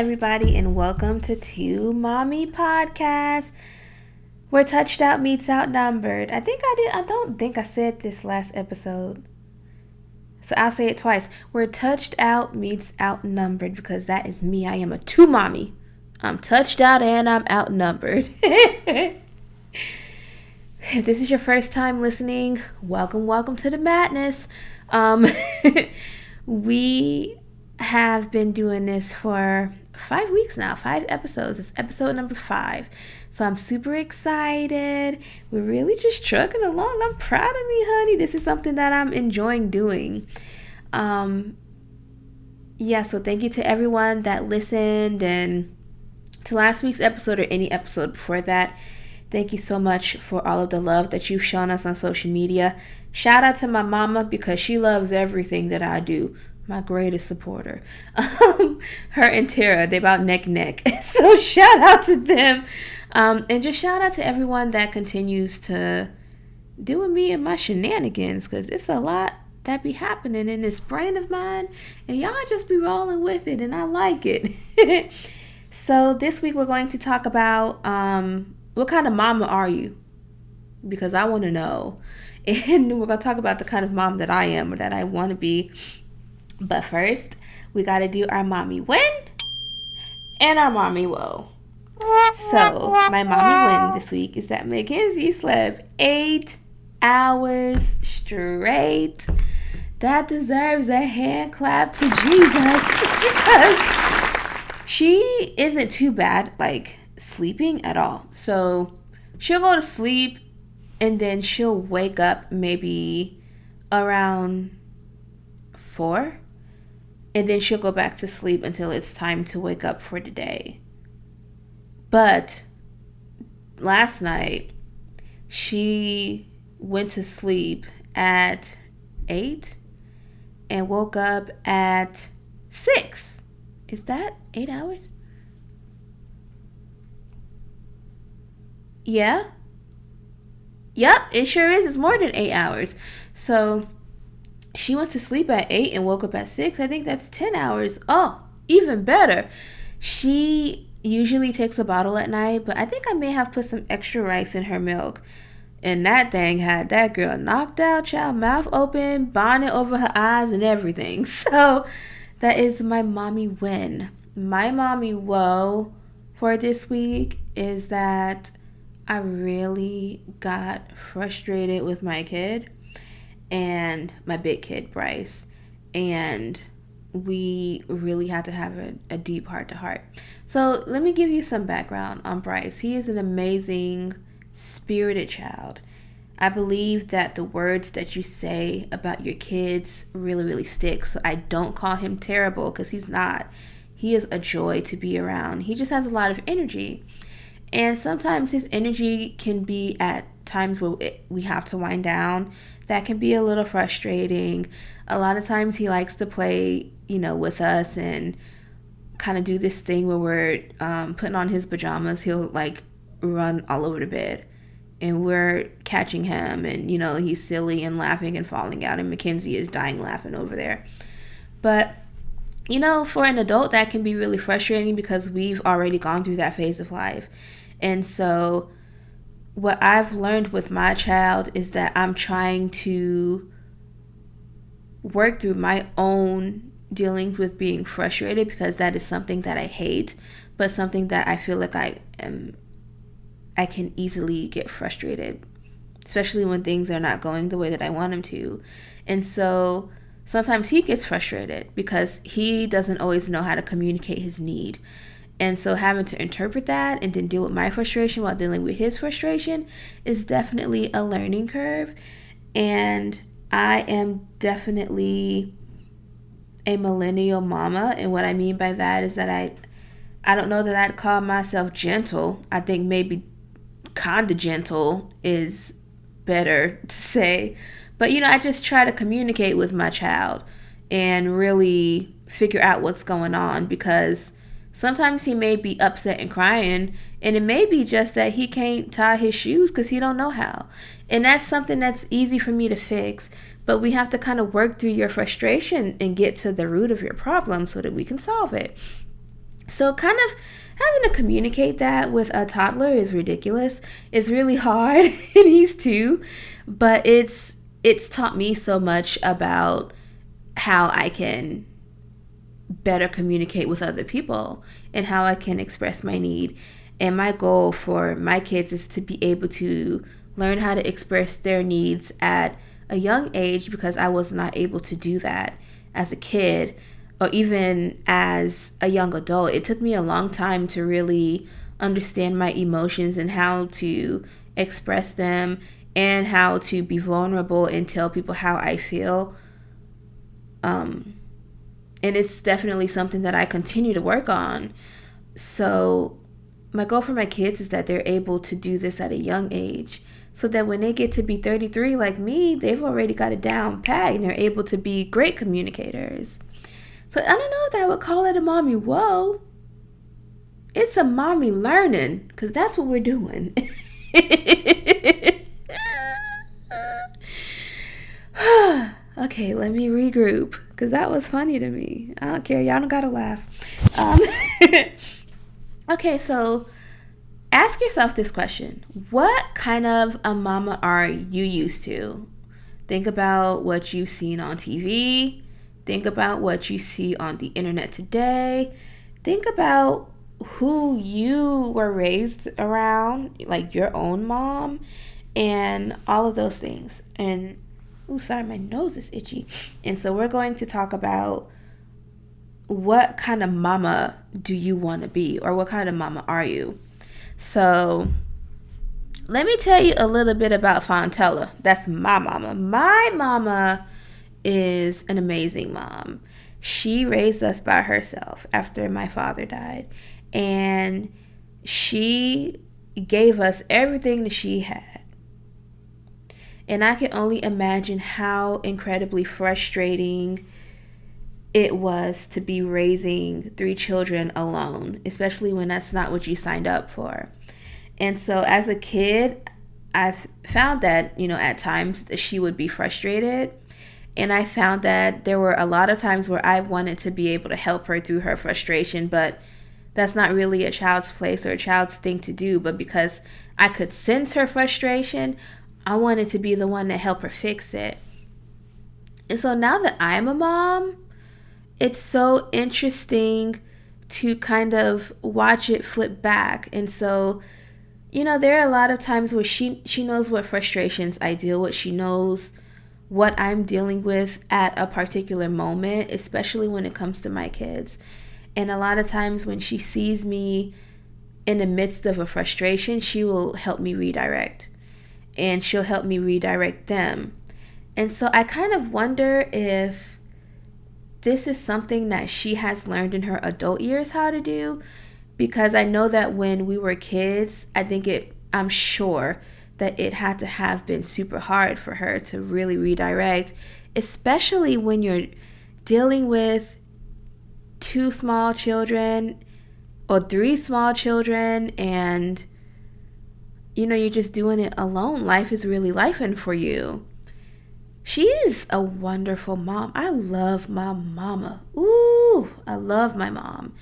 everybody, and welcome to Two Mommy Podcast, where touched out meets outnumbered. I don't think I said this last episode, so I'll say it twice. Where touched out meets outnumbered, because that is me. I am a two mommy. I'm touched out and I'm outnumbered. If this is your first time listening, welcome to the madness. We have been doing this for 5 weeks now, 5 episodes. It's episode number 5. So I'm super excited. We're really just trucking along. I'm proud of me, honey. This is something that I'm enjoying doing. So thank you to everyone that listened and to last week's episode or any episode before that. Thank you so much for all of the love that you've shown us on social media. Shout out to my mama, because she loves everything that I do. My greatest supporter. Her and Tara, they about neck. So shout out to them. And just shout out to everyone that continues to deal with me and my shenanigans, because it's a lot that be happening in this brain of mine, and y'all just be rolling with it, and I like it. So this week we're going to talk about what kind of mama are you? Because I want to know. And we're going to talk about the kind of mom that I am or that I want to be. But first, we got to do our mommy win and our mommy woe. So, my mommy win this week is that Mackenzie slept 8 hours straight. That deserves a hand clap to Jesus, because she isn't too bad, like, sleeping at all. So, she'll go to sleep and then she'll wake up maybe around 4. And then she'll go back to sleep until it's time to wake up for the day. But last night, she went to sleep at 8 and woke up at 6. Is that 8 hours? Yeah. Yep, it sure is. It's more than 8 hours. So she went to sleep at 8 and woke up at 6. I think that's 10 hours. Oh, even better. She usually takes a bottle at night, but I think I may have put some extra rice in her milk. And that thing had that girl knocked out, child, mouth open, bonnet over her eyes and everything. So that is my mommy win. My mommy woe for this week is that I really got frustrated with my kid and my big kid, Bryce. And we really had to have a deep heart-to-heart. So let me give you some background on Bryce. He is an amazing, spirited child. I believe that the words that you say about your kids really, really stick. So I don't call him terrible, because he's not. He is a joy to be around. He just has a lot of energy. And sometimes his energy can be at times where we have to wind down. That can be a little frustrating. A lot of times he likes to play, with us and kind of do this thing where we're putting on his pajamas. He'll like run all over the bed and we're catching him, and, he's silly and laughing and falling out, and Mackenzie is dying laughing over there. But, for an adult, that can be really frustrating because we've already gone through that phase of life. And so what I've learned with my child is that I'm trying to work through my own dealings with being frustrated, because that is something that I hate, but something that I feel like I can easily get frustrated, especially when things are not going the way that I want them to. And so sometimes he gets frustrated because he doesn't always know how to communicate his need. And so having to interpret that and then deal with my frustration while dealing with his frustration is definitely a learning curve. And I am definitely a millennial mama. And what I mean by that is that I don't know that I'd call myself gentle. I think maybe kind of gentle is better to say. But, I just try to communicate with my child and really figure out what's going on, because sometimes he may be upset and crying, and it may be just that he can't tie his shoes because he don't know how. And that's something that's easy for me to fix, but we have to kind of work through your frustration and get to the root of your problem so that we can solve it. So kind of having to communicate that with a toddler is ridiculous. It's really hard and he's 2, but it's taught me so much about how I can better communicate with other people and how I can express my need. And my goal for my kids is to be able to learn how to express their needs at a young age, because I was not able to do that as a kid or even as a young adult. It took me a long time to really understand my emotions and how to express them and how to be vulnerable and tell people how I feel. And it's definitely something that I continue to work on. So my goal for my kids is that they're able to do this at a young age, so that when they get to be 33 like me, they've already got it down pat and they're able to be great communicators. So I don't know if I would call it a mommy whoa. It's a mommy learning, because that's what we're doing. Okay, let me regroup, because that was funny to me. I don't care. Y'all don't gotta laugh. Okay, so ask yourself this question. What kind of a mama are you used to? Think about what you've seen on TV. Think about what you see on the internet today. Think about who you were raised around, like your own mom, and all of those things. And, oh, sorry, my nose is itchy. And so we're going to talk about what kind of mama do you want to be, or what kind of mama are you? So let me tell you a little bit about Fontella. That's my mama. My mama is an amazing mom. She raised us by herself after my father died, and she gave us everything that she had. And I can only imagine how incredibly frustrating it was to be raising 3 children alone, especially when that's not what you signed up for. And so as a kid, I've found that, at times she would be frustrated. And I found that there were a lot of times where I wanted to be able to help her through her frustration, but that's not really a child's place or a child's thing to do. But because I could sense her frustration, I wanted to be the one to help her fix it. And so now that I'm a mom, it's so interesting to kind of watch it flip back. And so, there are a lot of times where she knows what frustrations I deal with. She knows what I'm dealing with at a particular moment, especially when it comes to my kids. And a lot of times when she sees me in the midst of a frustration, she will help me redirect. And she'll help me redirect them. And so I kind of wonder if this is something that she has learned in her adult years how to do, because I know that when we were kids, I'm sure that it had to have been super hard for her to really redirect, especially when you're dealing with 2 small children or 3 small children, and you're just doing it alone. Life is really lifing for you. She is a wonderful mom. I love my mama. Ooh, I love my mom.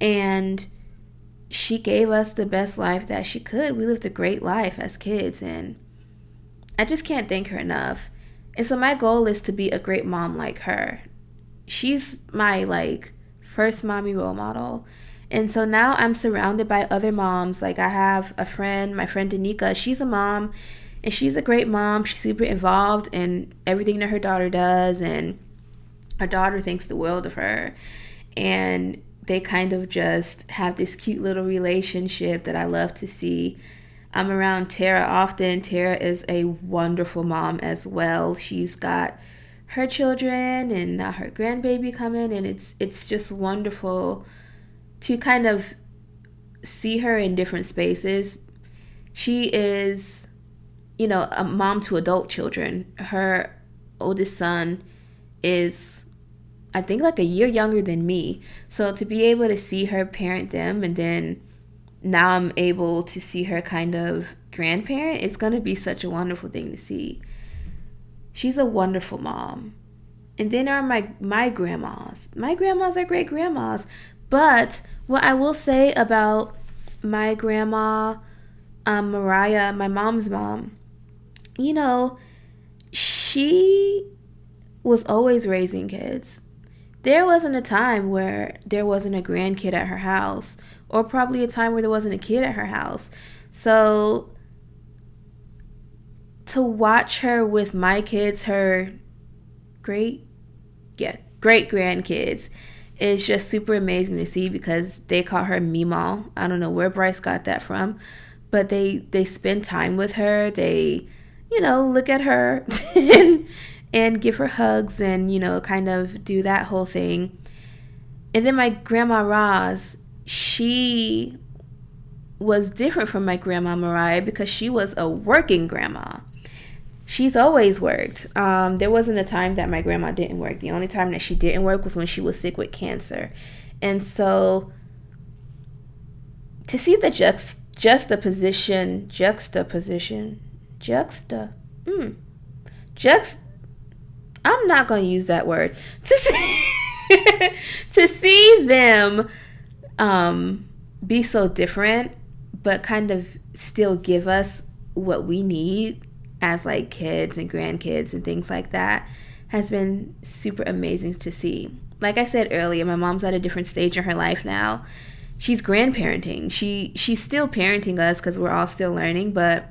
And she gave us the best life that she could. We lived a great life as kids, and I just can't thank her enough. And so my goal is to be a great mom like her. She's my first mommy role model. And so now I'm surrounded by other moms. Like I have a friend, my friend Danica. She's a mom. And she's a great mom. She's super involved in everything that her daughter does. And her daughter thinks the world of her. And they kind of just have this cute little relationship that I love to see. I'm around Tara often. Tara is a wonderful mom as well. She's got her children and now her grandbaby coming. And it's just wonderful to kind of see her in different spaces. She is a mom to adult children. Her oldest son is, I think, a year younger than me. So to be able to see her parent them, and then now I'm able to see her kind of grandparent, it's going to be such a wonderful thing to see. She's a wonderful mom. And then there are my grandmas. My grandmas are great grandmas. But What I will say about my grandma, Mariah, my mom's mom, you know, she was always raising kids. There wasn't a time where there wasn't a grandkid at her house, or probably a time where there wasn't a kid at her house. So to watch her with my kids, her great grandkids, is just super amazing to see, because they call her Meemaw. I don't know where Bryce got that from, but they spend time with her. They, look at her and give her hugs, and kind of do that whole thing. And then my grandma Roz, she was different from my grandma Mariah, because she was a working grandma. She's always worked. There wasn't a time that my grandma didn't work. The only time that she didn't work was when she was sick with cancer. And so to see the I'm not going to use that word. To see them be so different, but kind of still give us what we need as like kids and grandkids and things like that, has been super amazing to see. Like I said earlier, my mom's at a different stage in her life now. She's grandparenting. She's still parenting us because we're all still learning, but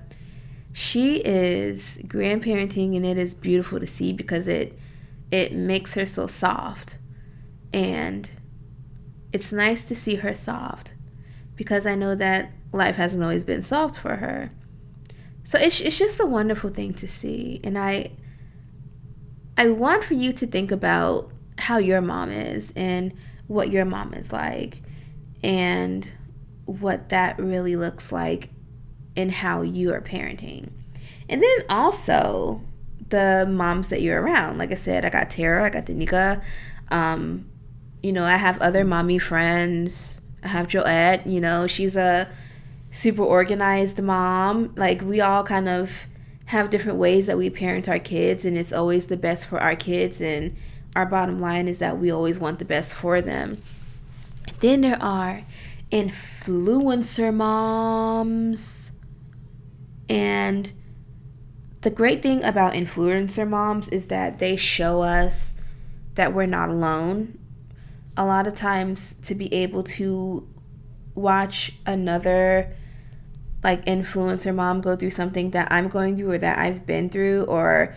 she is grandparenting, and it is beautiful to see, because it makes her so soft. And it's nice to see her soft, because I know that life hasn't always been soft for her. So it's just a wonderful thing to see. And I want for you to think about how your mom is, and what your mom is like, and what that really looks like in how you are parenting. And then also the moms that you're around. Like I said, I got Tara, I got Danica. I have other mommy friends. I have Joette, she's a super organized mom. Like, we all kind of have different ways that we parent our kids, and it's always the best for our kids, and our bottom line is that we always want the best for them. Then there are influencer moms. And the great thing about influencer moms is that they show us that we're not alone. A lot of times, to be able to watch another like influencer mom go through something that I'm going through, or that I've been through, or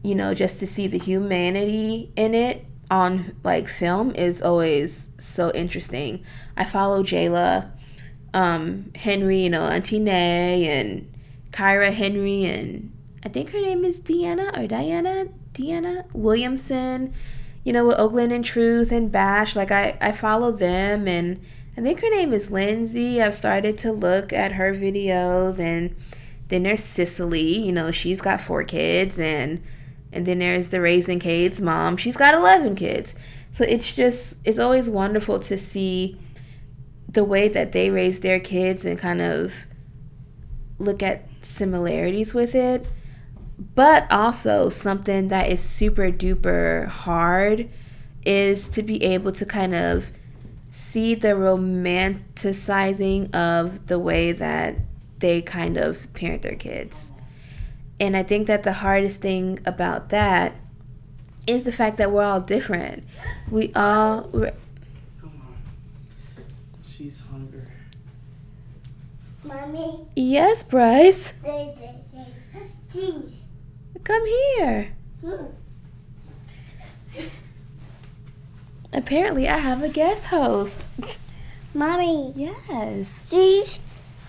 just to see the humanity in it on like film, is always so interesting. I follow Jayla, Henry, Auntie Nay, and Kyra Henry, and I think her name is Deanna Williamson, with Oakland and Truth and Bash. Like, I follow them, and I think her name is Lindsay. I've started to look at her videos. And then there's Cicely, she's got 4 kids, and then there's the Raising Kids mom. She's got 11 kids. So it's always wonderful to see the way that they raise their kids, and kind of look at similarities with it. But also, something that is super duper hard is to be able to kind of see the romanticizing of the way that they kind of parent their kids. And I think that the hardest thing about that is the fact that we're all different. We all... Come on. She's hungry. Mommy? Yes, Bryce? Cheese. Come here. Apparently, I have a guest host. Mommy. Yes. Cheese.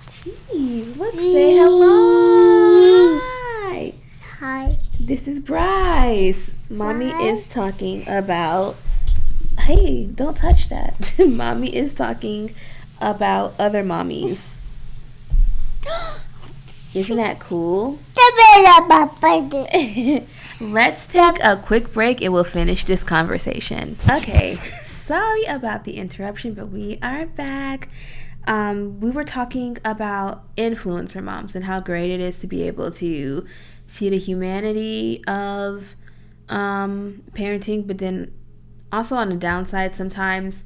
Jeez, let's say hello. Hi. Hi. This is Bryce. Mommy is talking about... Hey, don't touch that. Mommy is talking about other mommies. Isn't that cool? Let's take a quick break and we'll finish this conversation. Okay, sorry about the interruption, but we are back. We were talking about influencer moms and how great it is to be able to see the humanity of parenting, but then also on the downside, sometimes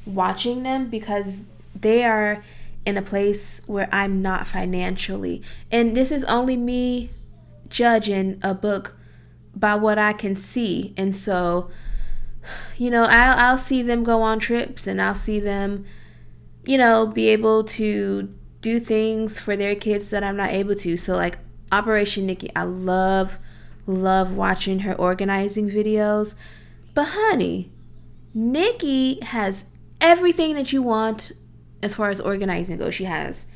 watching them because they are in a place where I'm not financially. And this is only me judging a book by what I can see. And so, I'll see them go on trips, and I'll see them, be able to do things for their kids that I'm not able to. So like Operation Nikki, I love watching her organizing videos. But honey, Nikki has everything that you want as far as organizing goes. She has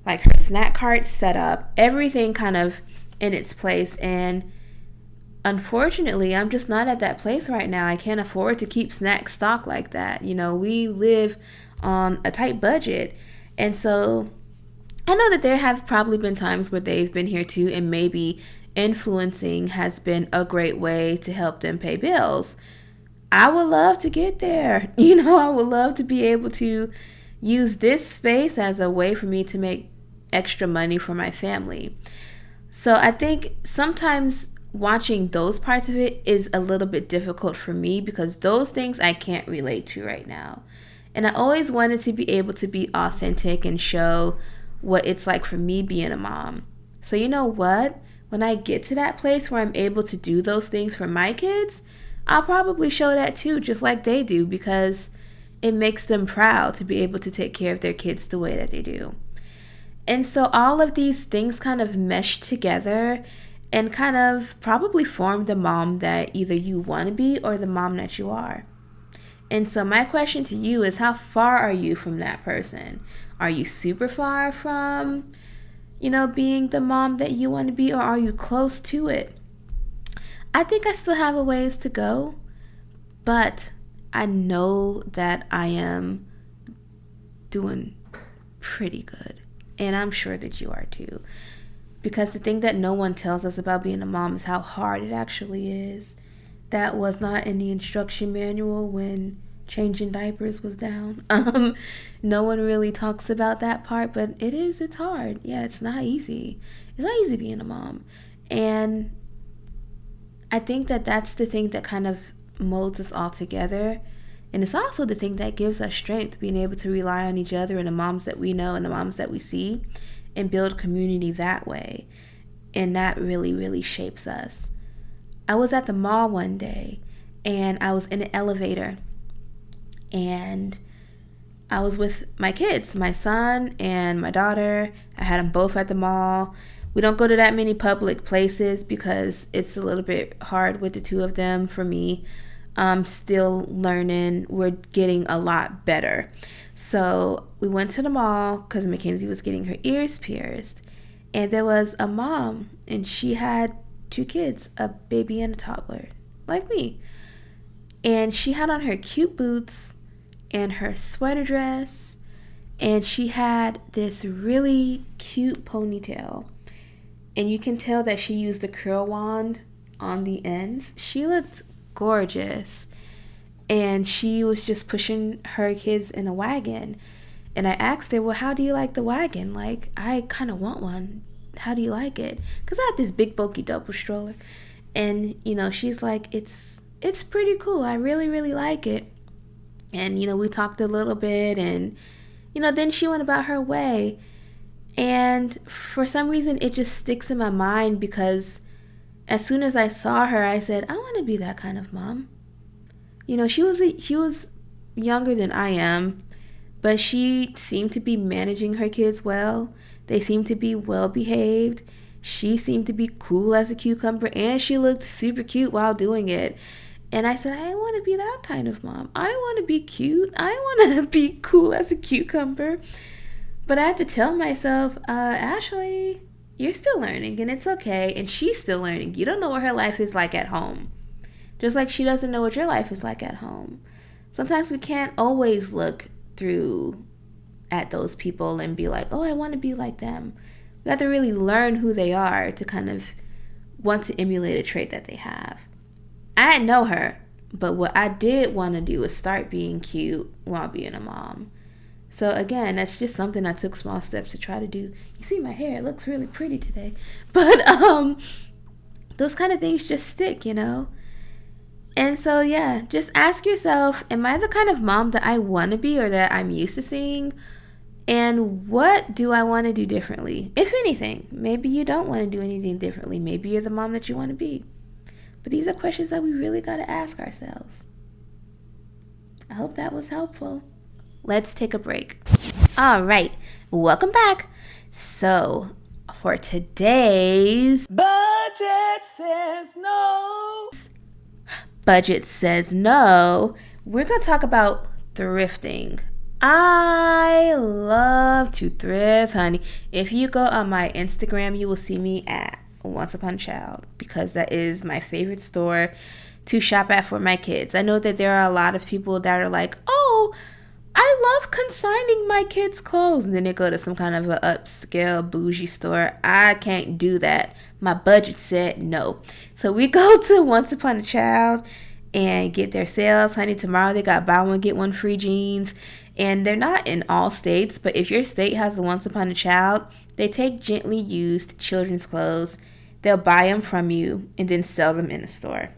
like her snack cart set up, everything kind of in its place. And unfortunately, I'm just not at that place right now. I can't afford to keep snack stock like that. We live on a tight budget. And so I know that there have probably been times where they've been here too, and maybe influencing has been a great way to help them pay bills. I would love to get there. I would love to be able to use this space as a way for me to make extra money for my family. So I think sometimes watching those parts of it is a little bit difficult for me because those things I can't relate to right now. And I always wanted to be able to be authentic and show what it's like for me being a mom. So you know what? When I get to that place where I'm able to do those things for my kids, I'll probably show that too, just like they do, because it makes them proud to be able to take care of their kids the way that they do. And so all of these things kind of mesh together and kind of probably form the mom that either you want to be or the mom that you are. And so my question to you is, how far are you from that person? Are you super far from, being the mom that you want to be, or are you close to it? I think I still have a ways to go, but I know that I am doing pretty good. And I'm sure that you are too. Because the thing that no one tells us about being a mom is how hard it actually is. That was not in the instruction manual when changing diapers was down. No one really talks about that part, but it's hard. Yeah, it's not easy. It's not easy being a mom. And I think that that's the thing that kind of molds us all together. And it's also the thing that gives us strength, being able to rely on each other and the moms that we know and the moms that we see and build community that way. And that really, really shapes us. I was at the mall one day and I was in an elevator and I was with my kids, my son and my daughter. I had them both at the mall. We don't go to that many public places because it's a little bit hard with the two of them for me. I'm still learning. We're getting a lot better. So we went to the mall because Mackenzie was getting her ears pierced. And there was a mom and she had two kids, a baby and a toddler, like me. And she had on her cute boots and her sweater dress. And she had this really cute ponytail. And you can tell that she used the curl wand on the ends. She looked gorgeous. And she was just pushing her kids in a wagon. And I asked her, well, how do you like the wagon? Like, I kind of want one. How do you like it? Because I have this big bulky double stroller. And, she's like, it's pretty cool. I really, really like it. And, we talked a little bit. And, then she went about her way. And for some reason, it just sticks in my mind because as soon as I saw her, I said, I want to be that kind of mom. She was younger than I am, but she seemed to be managing her kids well. They seemed to be well behaved. She seemed to be cool as a cucumber, and she looked super cute while doing it. And I said, I want to be that kind of mom. I want to be cute. I want to be cool as a cucumber. But I had to tell myself, Ashley, you're still learning, and it's okay. And she's still learning. You don't know what her life is like at home. Just like she doesn't know what your life is like at home. Sometimes we can't always look through at those people and be like, oh, I want to be like them. We have to really learn who they are to kind of want to emulate a trait that they have. I didn't know her, but what I did want to do was start being cute while being a mom. So again, that's just something I took small steps to try to do. You see my hair, it looks really pretty today. But those kind of things just stick, And so, yeah, just ask yourself, am I the kind of mom that I want to be or that I'm used to seeing? And what do I want to do differently? If anything, maybe you don't want to do anything differently. Maybe you're the mom that you want to be. But these are questions that we really got to ask ourselves. I hope that was helpful. Let's take a break. All right, welcome back. So, for today's Budget says no. Budget Says No, we're going to talk about thrifting. I love to thrift, honey. If you go on my Instagram, you will see me at Once Upon a Child because that is my favorite store to shop at for my kids. I know that there are a lot of people that are like, oh, I love consigning my kids' clothes. And then they go to some kind of an upscale bougie store. I can't do that. My budget said no. So we go to Once Upon a Child and get their sales. Honey, tomorrow they got buy one, get one free jeans. And they're not in all states, but if your state has a Once Upon a Child, they take gently used children's clothes. They'll buy them from you and then sell them in the store.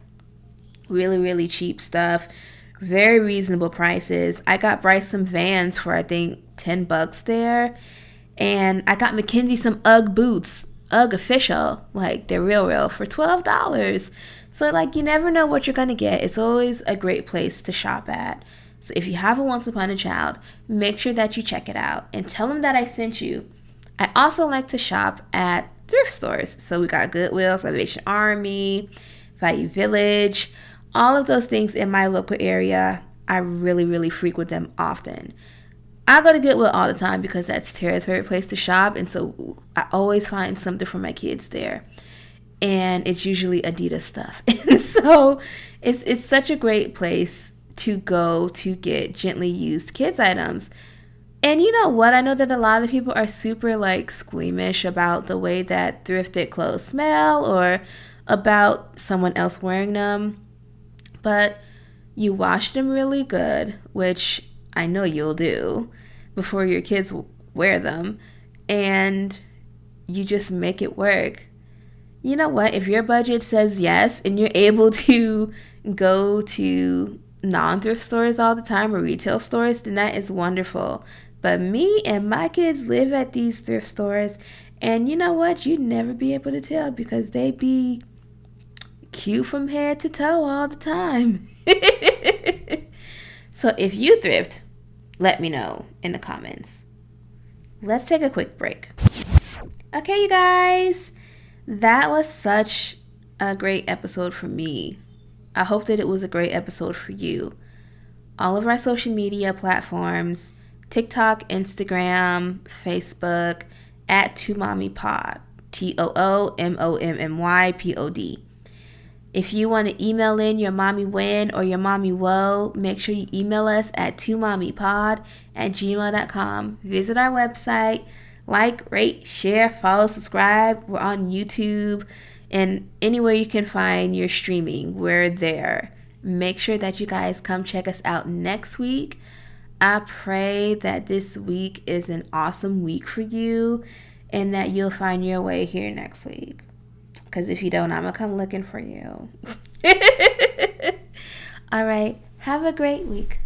Really, really cheap stuff. Very reasonable prices. I got Bryce some Vans for I think $10 there. And I got Mackenzie some UGG boots. UGG official. Like they're real for $12. So like you never know what you're gonna get. It's always a great place to shop at. So if you have a Once Upon a Child, make sure that you check it out and tell them that I sent you. I also like to shop at thrift stores. So we got Goodwill, Salvation Army, Value Village, all of those things in my local area. I really frequent them often. I go to Goodwill all the time because that's Tara's favorite place to shop, and so I always find something for my kids there. And it's usually Adidas stuff. And so it's such a great place to go to get gently used kids items. And you know what? I know that a lot of people are super like squeamish about the way that thrifted clothes smell or about someone else wearing them. But you wash them really good, which I know you'll do before your kids wear them, and you just make it work. You know what? If your budget says yes and you're able to go to non-thrift stores all the time or retail stores, then that is wonderful. But me and my kids live at these thrift stores, and you know what? You'd never be able to tell because they be cute from head to toe all the time. So if you thrift, let me know in the comments. Let's take a quick break. Okay, you guys, that was such a great episode for me. I hope that it was a great episode for you. All of our social media platforms, TikTok, Instagram, Facebook, at TwoMommyPod, TOOMOMMYPOD. If you want to email in your mommy win or your mommy woe, make sure you email us at twomommypod@gmail.com. Visit our website, like, rate, share, follow, subscribe. We're on YouTube and anywhere you can find your streaming, we're there. Make sure that you guys come check us out next week. I pray that this week is an awesome week for you and that you'll find your way here next week. Because if you don't, I'm going to come looking for you. All right. Have a great week.